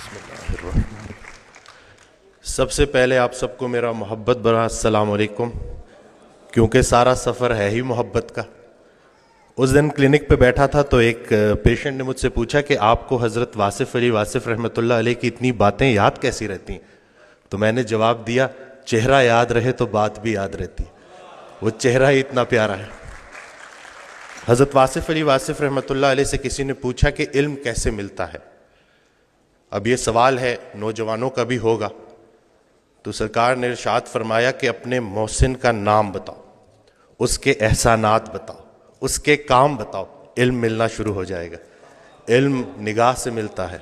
بسم اللہ الرحمن۔ سب سے پہلے آپ سب کو میرا محبت بھرا السلام علیکم، کیونکہ سارا سفر ہے ہی محبت کا۔ اس دن کلینک پہ بیٹھا تھا تو ایک پیشنٹ نے مجھ سے پوچھا کہ آپ کو حضرت واصف علی واصف رحمۃ اللہ علیہ کی اتنی باتیں یاد کیسی رہتی ہیں؟ تو میں نے جواب دیا، چہرہ یاد رہے تو بات بھی یاد رہتی، وہ چہرہ ہی اتنا پیارا ہے۔ حضرت واصف علی واصف رحمۃ اللہ علیہ سے کسی نے پوچھا کہ علم کیسے ملتا ہے؟ اب یہ سوال ہے نوجوانوں کا بھی ہوگا، تو سرکار نے ارشاد فرمایا کہ اپنے محسن کا نام بتاؤ، اس کے احسانات بتاؤ، اس کے کام بتاؤ، علم ملنا شروع ہو جائے گا۔ علم نگاہ سے ملتا ہے،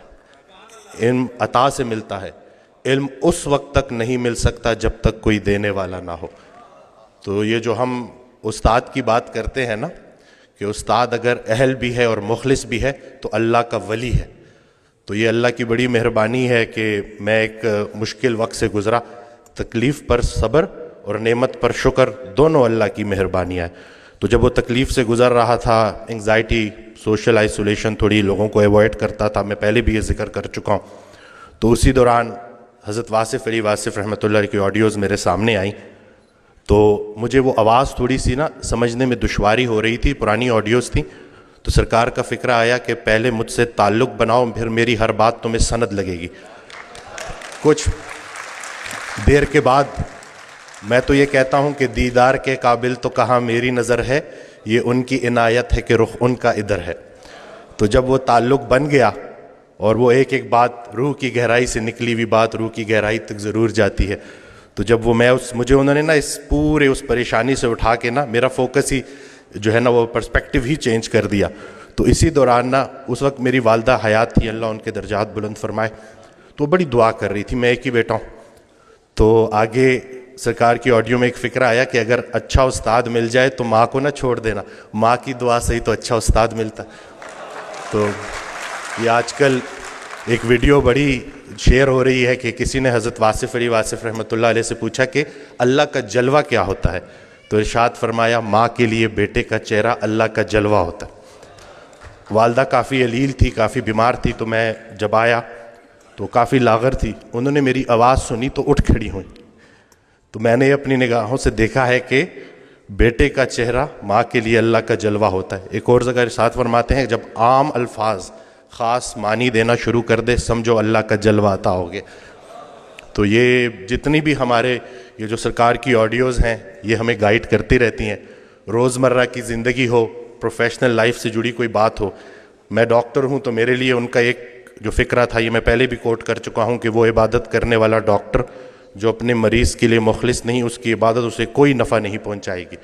علم عطا سے ملتا ہے، علم اس وقت تک نہیں مل سکتا جب تک کوئی دینے والا نہ ہو۔ تو یہ جو ہم استاد کی بات کرتے ہیں نا کہ استاد اگر اہل بھی ہے اور مخلص بھی ہے تو اللہ کا ولی ہے، تو یہ اللہ کی بڑی مہربانی ہے کہ میں ایک مشکل وقت سے گزرا، تکلیف پر صبر اور نعمت پر شکر دونوں اللہ کی مہربانیاں ہیں۔ تو جب وہ تکلیف سے گزر رہا تھا، انگزائٹی، سوشل آئسولیشن، تھوڑی لوگوں کو ایوائڈ کرتا تھا، میں پہلے بھی یہ ذکر کر چکا ہوں، تو اسی دوران حضرت واصف علی واصف رحمۃ اللہ علیہ کی آڈیوز میرے سامنے آئیں، تو مجھے وہ آواز تھوڑی سی نا سمجھنے میں دشواری ہو رہی تھی، پرانی آڈیوز تھیں، تو سرکار کا فکرہ آیا کہ پہلے مجھ سے تعلق بناؤ، پھر میری ہر بات تمہیں سند لگے گی۔ کچھ دیر کے بعد میں تو یہ کہتا ہوں کہ دیدار کے قابل تو کہاں میری نظر ہے، یہ ان کی عنایت ہے کہ رخ ان کا ادھر ہے۔ تو جب وہ تعلق بن گیا اور وہ ایک ایک بات روح کی گہرائی سے نکلی ہوئی بات روح کی گہرائی تک ضرور جاتی ہے، تو جب وہ مجھے انہوں نے نا اس پورے اس پریشانی سے اٹھا کے نا میرا فوکس ہی جو ہے نا وہ پرسپیکٹیو ہی چینج کر دیا۔ تو اسی دوران نا اس وقت میری والدہ حیات تھی، اللہ ان کے درجات بلند فرمائے، تو بڑی دعا کر رہی تھی، میں ایک ہی بیٹا ہوں۔ تو آگے سرکار کی آڈیو میں ایک فکرہ آیا کہ اگر اچھا استاد مل جائے تو ماں کو نہ چھوڑ دینا، ماں کی دعا سے ہی تو اچھا استاد ملتا۔ تو یہ آج کل ایک ویڈیو بڑی شیئر ہو رہی ہے کہ کسی نے حضرت واصف علی واصف رحمۃ اللہ علیہ سے پوچھا کہ اللہ کا جلوہ کیا ہوتا ہے؟ تو ارشاد فرمایا، ماں کے لیے بیٹے کا چہرہ اللہ کا جلوہ ہوتا ہے۔ والدہ کافی علیل تھی، کافی بیمار تھی، تو میں جب آیا تو کافی لاغر تھی، انہوں نے میری آواز سنی تو اٹھ کھڑی ہوئی، تو میں نے اپنی نگاہوں سے دیکھا ہے کہ بیٹے کا چہرہ ماں کے لیے اللہ کا جلوہ ہوتا ہے۔ ایک اور جگہ ارشاد فرماتے ہیں، جب عام الفاظ خاص معنی دینا شروع کر دے سمجھو اللہ کا جلوہ عطا ہو گیا۔ تو یہ جتنی بھی ہمارے یہ جو سرکار کی آڈیوز ہیں یہ ہمیں گائیڈ کرتی رہتی ہیں، روزمرہ کی زندگی ہو، پروفیشنل لائف سے جڑی کوئی بات ہو۔ میں ڈاکٹر ہوں تو میرے لیے ان کا ایک جو فکرہ تھا، یہ میں پہلے بھی کوٹ کر چکا ہوں کہ وہ عبادت کرنے والا ڈاکٹر جو اپنے مریض کے لیے مخلص نہیں، اس کی عبادت اسے کوئی نفع نہیں پہنچائے گی۔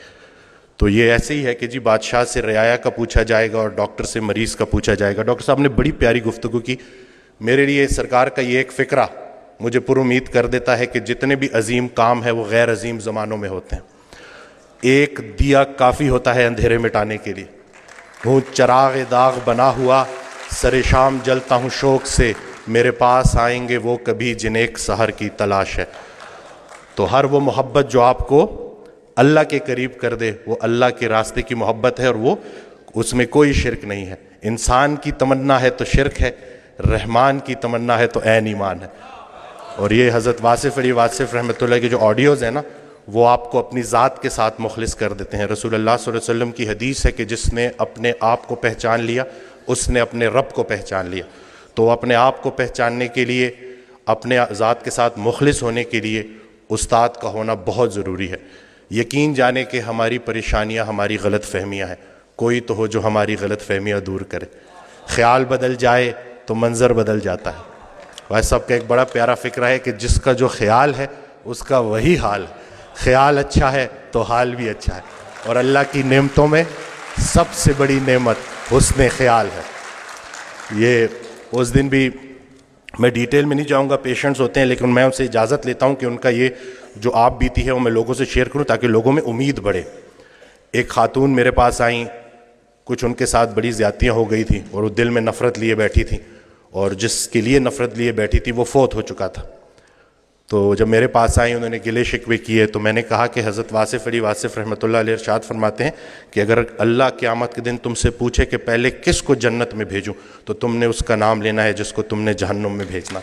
تو یہ ایسے ہی ہے کہ جی بادشاہ سے رعایا کا پوچھا جائے گا اور ڈاکٹر سے مریض کا پوچھا جائے گا۔ ڈاکٹر صاحب نے بڑی پیاری گفتگو کی، میرے لیے سرکار کا یہ ایک فکرہ مجھے پر امید کر دیتا ہے کہ جتنے بھی عظیم کام ہیں وہ غیر عظیم زمانوں میں ہوتے ہیں۔ ایک دیا کافی ہوتا ہے اندھیرے مٹانے کے لیے، ہوں چراغ داغ بنا ہوا، سر شام جلتا ہوں شوق سے، میرے پاس آئیں گے وہ کبھی جنہیں ایک سحر کی تلاش ہے۔ تو ہر وہ محبت جو آپ کو اللہ کے قریب کر دے وہ اللہ کے راستے کی محبت ہے، اور وہ اس میں کوئی شرک نہیں ہے۔ انسان کی تمنا ہے تو شرک ہے، رحمان کی تمنا ہے تو عین ایمان ہے۔ اور یہ حضرت واصف علی واصف رحمۃ اللہ کی جو آڈیوز ہیں نا وہ آپ کو اپنی ذات کے ساتھ مخلص کر دیتے ہیں۔ رسول اللہ صلی اللہ علیہ وسلم کی حدیث ہے کہ جس نے اپنے آپ کو پہچان لیا اس نے اپنے رب کو پہچان لیا۔ تو اپنے آپ کو پہچاننے کے لیے، اپنے ذات کے ساتھ مخلص ہونے کے لیے استاد کا ہونا بہت ضروری ہے۔ یقین جانے کہ ہماری پریشانیاں ہماری غلط فہمیاں ہیں، کوئی تو ہو جو ہماری غلط فہمیاں دور کرے۔ خیال بدل جائے تو منظر بدل جاتا ہے۔ بھائی صاحب کا ایک بڑا پیارا فکرہ ہے کہ جس کا جو خیال ہے اس کا وہی حال ہے۔ خیال اچھا ہے تو حال بھی اچھا ہے، اور اللہ کی نعمتوں میں سب سے بڑی نعمت حسن خیال ہے۔ یہ اس دن بھی میں ڈیٹیل میں نہیں جاؤں گا، پیشنٹس ہوتے ہیں، لیکن میں ان سے اجازت لیتا ہوں کہ ان کا یہ جو آپ بیتی ہے وہ میں لوگوں سے شیئر کروں تاکہ لوگوں میں امید بڑھے۔ ایک خاتون میرے پاس آئیں، کچھ ان کے ساتھ بڑی زیادتیاں ہو گئی تھیں اور وہ دل میں نفرت لیے بیٹھی تھیں، اور جس کے لیے نفرت لیے بیٹھی تھی وہ فوت ہو چکا تھا۔ تو جب میرے پاس آئیں انہوں نے گلے شکوے کیے تو میں نے کہا کہ حضرت واصف علی واصف رحمۃ اللہ علیہ ارشاد فرماتے ہیں کہ اگر اللہ قیامت کے دن تم سے پوچھے کہ پہلے کس کو جنت میں بھیجوں تو تم نے اس کا نام لینا ہے جس کو تم نے جہنم میں بھیجنا.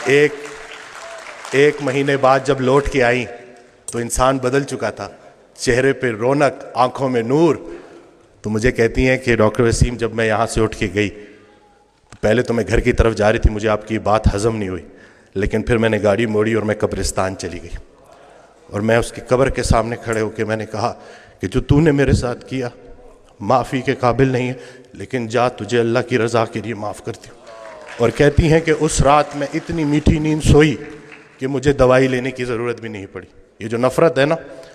ایک مہینے بعد جب لوٹ کے آئیں تو انسان بدل چکا تھا, چہرے پہ رونق, آنکھوں میں نور. تو مجھے کہتی ہیں کہ ڈاکٹر وسیم جب میں یہاں سے اٹھ کے گئی تو پہلے تو میں گھر کی طرف جا رہی تھی, مجھے آپ کی بات ہضم نہیں ہوئی, لیکن پھر میں نے گاڑی موڑی اور میں قبرستان چلی گئی اور میں اس کی قبر کے سامنے کھڑے ہو کے میں نے کہا کہ جو تو نے میرے ساتھ کیا معافی کے قابل نہیں ہے, لیکن جا تجھے اللہ کی رضا کے لیے معاف کرتی ہوں. اور کہتی ہیں کہ اس رات میں اتنی میٹھی نیند سوئی کہ مجھے دوائی لینے کی ضرورت بھی نہیں پڑی. یہ جو نفرت ہے نا,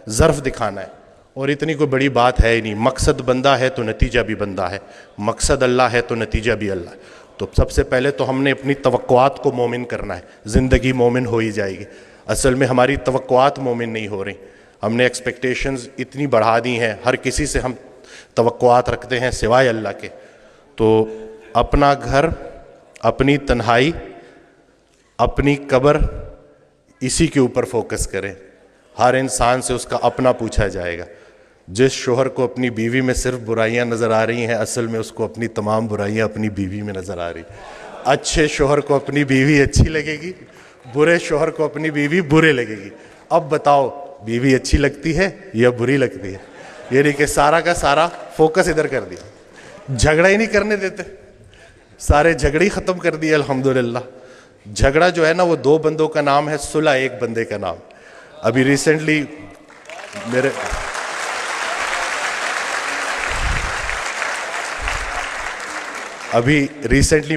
ظرف دکھانا ہے, اور اتنی کوئی بڑی بات ہے ہی نہیں. مقصد بندہ ہے تو نتیجہ بھی بندہ ہے, مقصد اللہ ہے تو نتیجہ بھی اللہ ہے. تو سب سے پہلے تو ہم نے اپنی توقعات کو مومن کرنا ہے, زندگی مومن ہو ہی جائے گی. اصل میں ہماری توقعات مومن نہیں ہو رہی, ہم نے ایکسپیکٹیشنز اتنی بڑھا دی ہیں, ہر کسی سے ہم توقعات رکھتے ہیں سوائے اللہ کے. تو اپنا گھر, اپنی تنہائی, اپنی قبر, اسی کے اوپر فوکس کریں. ہر انسان سے اس کا اپنا پوچھا جائے گا. جس شوہر کو اپنی بیوی میں صرف برائیاں نظر آ رہی ہیں, اصل میں اس کو اپنی تمام برائیاں اپنی بیوی میں نظر آ رہی. اچھے شوہر کو اپنی بیوی اچھی لگے گی, برے شوہر کو اپنی بیوی برے لگے گی. اب بتاؤ بیوی اچھی لگتی ہے یا بری لگتی ہے؟ یہ نہیں کہ سارا کا سارا فوکس ادھر کر دیا, جھگڑا ہی نہیں کرنے دیتے, سارے جھگڑے ہی ختم کر دیے الحمدللہ. جھگڑا جو ہے نا وہ دو بندوں کا نام ہے, صلح ایک بندے کا نام. ابھی ریسنٹلی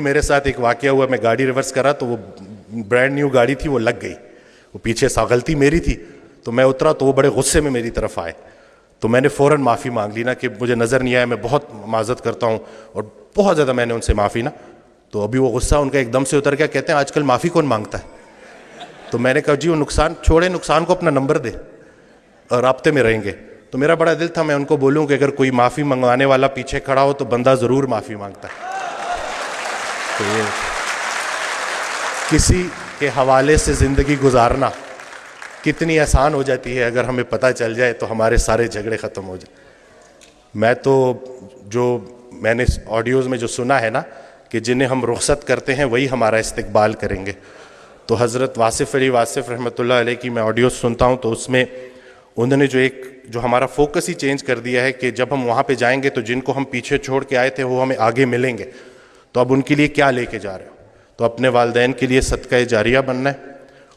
میرے ساتھ ایک واقعہ ہوا. میں گاڑی ریورس کرا تو وہ برانڈ نیو گاڑی تھی, وہ لگ گئی. وہ پیچھے سا غلطی میری تھی, تو میں اترا تو وہ بڑے غصے میں میری طرف آئے. تو میں نے فوراً معافی مانگ لی نا کہ مجھے نظر نہیں آیا, میں بہت معذرت کرتا ہوں, اور بہت زیادہ میں نے ان سے معافی نا. تو ابھی وہ غصہ ان کا ایک دم سے اتر گیا, کہتے ہیں آج کل معافی کون مانگتا ہے. تو میں نے کہا جی وہ نقصان چھوڑے, نقصان کو اپنا نمبر دے اور رابطے میں رہیں گے. تو میرا بڑا دل تھا میں ان کو بولوں کہ اگر کوئی معافی منگوانے والا پیچھے کھڑا ہو تو بندہ ضرور معافی مانگتا ہے. تو یہ کسی کے حوالے سے زندگی گزارنا کتنی آسان ہو جاتی ہے, اگر ہمیں پتہ چل جائے تو ہمارے سارے جھگڑے ختم ہو جائیں. میں تو جو میں نے آڈیوز میں جو سنا ہے نا کہ جنہیں ہم رخصت کرتے ہیں وہی ہمارا استقبال کریں گے. تو حضرت واصف علی واصف رحمۃ اللہ علیہ کی میں آڈیوز سنتا ہوں تو اس میں انہوں نے جو ہمارا فوکس ہی چینج کر دیا ہے کہ جب ہم وہاں پہ جائیں گے تو جن کو ہم پیچھے چھوڑ کے آئے تھے وہ ہمیں آگے ملیں گے. تو اب ان کے لیے کیا لے کے جا رہے ہو؟ تو اپنے والدین کے لیے صدقہ جاریہ بننا ہے.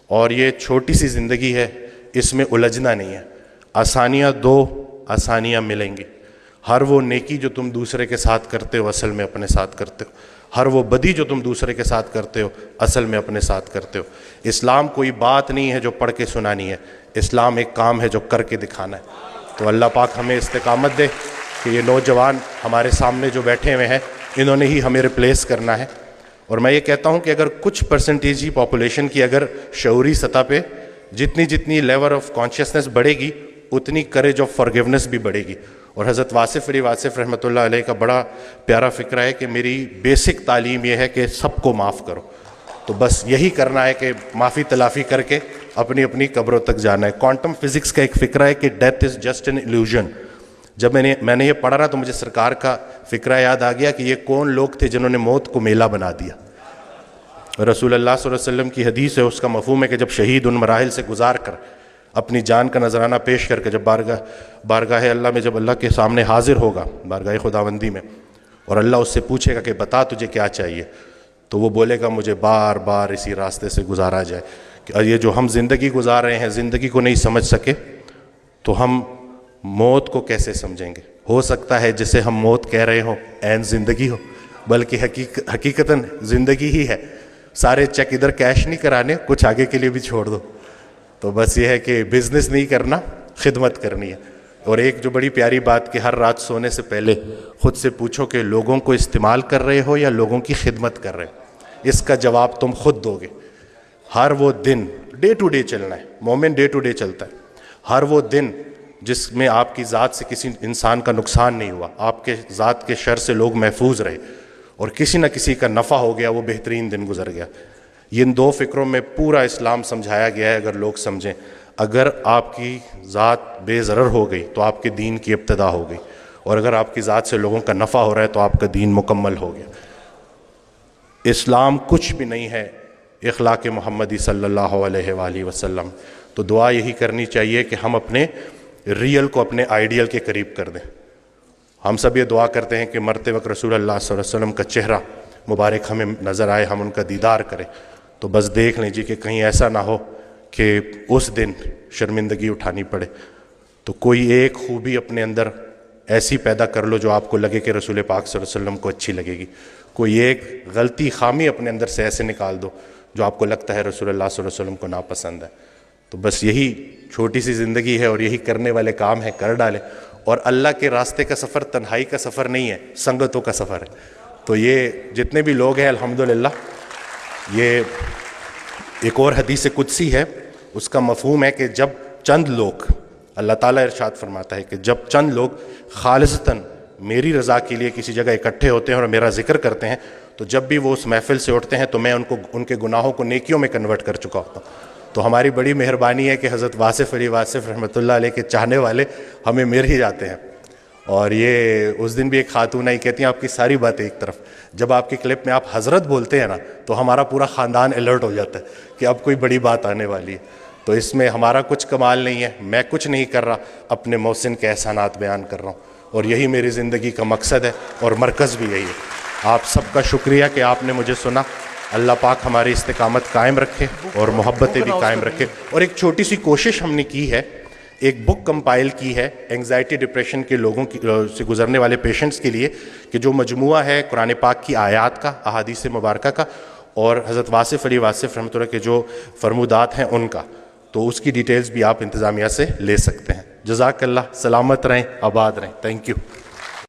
اور یہ چھوٹی سی زندگی ہے, اس میں الجھنا نہیں ہے. آسانیاں دو, آسانیاں ملیں گی. ہر وہ نیکی جو تم دوسرے کے ساتھ کرتے ہو اصل میں اپنے ساتھ کرتے ہو, ہر وہ بدی جو تم دوسرے کے ساتھ کرتے ہو اصل میں اپنے ساتھ کرتے ہو. اسلام کوئی بات نہیں ہے جو پڑھ کے سنانی ہے, اسلام ایک کام ہے جو کر کے دکھانا ہے. تو اللہ پاک ہمیں استقامت دے کہ یہ نوجوان ہمارے سامنے جو بیٹھے ہوئے ہیں انہوں نے ہی ہمیں ریپلیس کرنا ہے. اور میں یہ کہتا ہوں کہ اگر کچھ پرسنٹیج ہی پاپولیشن کی اگر شعوری سطح پہ جتنی لیول آف کانشیسنس بڑھے گی اتنی کریج آف فارگیونیس بھی بڑھے گی. اور حضرت واصف علی واصف رحمۃ اللہ علیہ کا بڑا پیارا فکرہ ہے کہ میری بیسک تعلیم یہ ہے کہ سب کو معاف کرو. تو بس یہی کرنا ہے کہ معافی تلافی کر کے اپنی اپنی قبروں تک جانا ہے. کوانٹم فزکس کا ایک فکرہ ہے کہ death is just an illusion. جب میں نے یہ پڑھا نا تو مجھے سرکار کا فکرہ یاد آ گیا کہ یہ کون لوگ تھے جنہوں نے موت کو میلہ بنا دیا. رسول اللہ صلی اللہ علیہ وسلم کی حدیث ہے, اس کا مفہوم ہے کہ جب شہید ان مراحل سے گزار کر اپنی جان کا نذرانہ پیش کر کے جب بارگاہ اللہ میں جب اللہ کے سامنے حاضر ہوگا, بارگاہ خداوندی میں, اور اللہ اس سے پوچھے گا کہ بتا تجھے کیا چاہیے, تو وہ بولے گا مجھے بار بار اسی راستے سے گزارا جائے. کہ یہ جو ہم زندگی گزار رہے ہیں, زندگی کو نہیں سمجھ سکے تو ہم موت کو کیسے سمجھیں گے؟ ہو سکتا ہے جسے ہم موت کہہ رہے ہوں عین زندگی ہو, بلکہ حقیقتاً زندگی ہی ہے. سارے چیک ادھر کیش نہیں کرانے, کچھ آگے کے لیے بھی چھوڑ دو. تو بس یہ ہے کہ بزنس نہیں کرنا, خدمت کرنی ہے. اور ایک جو بڑی پیاری بات کہ ہر رات سونے سے پہلے خود سے پوچھو کہ لوگوں کو استعمال کر رہے ہو یا لوگوں کی خدمت کر رہے ہو. اس کا جواب تم خود دو گے. ہر وہ دن ڈے ٹو ڈے چلنا ہے, مومن ڈے ٹو ڈے چلتا ہے. ہر وہ دن جس میں آپ کی ذات سے کسی انسان کا نقصان نہیں ہوا, آپ کے ذات کے شر سے لوگ محفوظ رہے, اور کسی نہ کسی کا نفع ہو گیا, وہ بہترین دن گزر گیا. یہ ان دو فکروں میں پورا اسلام سمجھایا گیا ہے. اگر لوگ سمجھیں, اگر آپ کی ذات بے ضرر ہو گئی تو آپ کے دین کی ابتدا ہو گئی, اور اگر آپ کی ذات سے لوگوں کا نفع ہو رہا ہے تو آپ کا دین مکمل ہو گیا. اسلام کچھ بھی نہیں ہے اخلاق محمدی صلی اللہ علیہ وآلہ وسلم. تو دعا یہی کرنی چاہیے کہ ہم اپنے ریئل کو اپنے آئیڈیل کے قریب کر دیں. ہم سب یہ دعا کرتے ہیں کہ مرتے وقت رسول اللہ صلی اللہ علیہ وسلم کا چہرہ مبارک ہمیں نظر آئے, ہم ان کا دیدار کریں. تو بس دیکھ لیں جی کہ کہیں ایسا نہ ہو کہ اس دن شرمندگی اٹھانی پڑے. تو کوئی ایک خوبی اپنے اندر ایسی پیدا کر لو جو آپ کو لگے کہ رسول پاک صلی اللہ علیہ وسلم کو اچھی لگے گی. کوئی ایک غلطی خامی اپنے اندر سے ایسے نکال دو جو آپ کو لگتا ہے رسول اللہ صلی اللہ علیہ وسلم کو ناپسند ہے. تو بس یہی چھوٹی سی زندگی ہے اور یہی کرنے والے کام ہیں, کر ڈالیں. اور اللہ کے راستے کا سفر تنہائی کا سفر نہیں ہے, سنگتوں کا سفر ہے. تو یہ جتنے بھی لوگ ہیں الحمدللہ, یہ ایک اور حدیث قدسی ہے, اس کا مفہوم ہے کہ جب چند لوگ, اللہ تعالیٰ ارشاد فرماتا ہے کہ جب چند لوگ خالصتاً میری رضا کے لیے کسی جگہ اکٹھے ہوتے ہیں اور میرا ذکر کرتے ہیں, تو جب بھی وہ اس محفل سے اٹھتے ہیں تو میں ان کے گناہوں کو نیکیوں میں کنورٹ کر چکا ہوتا ہوں. تو ہماری بڑی مہربانی ہے کہ حضرت واصف علی واصف رحمۃ اللہ علیہ کے چاہنے والے ہمیں مل ہی جاتے ہیں. اور یہ اس دن بھی ایک خاتون آئی, کہتی ہیں آپ کی ساری باتیں ایک طرف, جب آپ کی کلپ میں آپ حضرت بولتے ہیں نا تو ہمارا پورا خاندان الرٹ ہو جاتا ہے کہ اب کوئی بڑی بات آنے والی ہے. تو اس میں ہمارا کچھ کمال نہیں ہے, میں کچھ نہیں کر رہا, اپنے محسن کے احسانات بیان کر رہا ہوں, اور یہی میری زندگی کا مقصد ہے اور مرکز بھی یہی ہے. آپ سب کا شکریہ کہ آپ نے مجھے سنا. اللہ پاک ہماری استقامت قائم رکھے اور محبتیں بھی قائم رکھے. اور ایک چھوٹی سی کوشش ہم نے کی ہے, ایک بک کمپائل کی ہے اینگزائٹی ڈپریشن کے لوگوں سے گزرنے والے پیشنٹس کے لیے, کہ جو مجموعہ ہے قرآن پاک کی آیات کا, احادیث مبارکہ کا, اور حضرت واصف علی واصف رحمۃ اللہ کے جو فرمودات ہیں ان کا. تو اس کی ڈیٹیلز بھی آپ انتظامیہ سے لے سکتے ہیں. جزاک اللہ, سلامت رہیں, آباد رہیں. Thank you.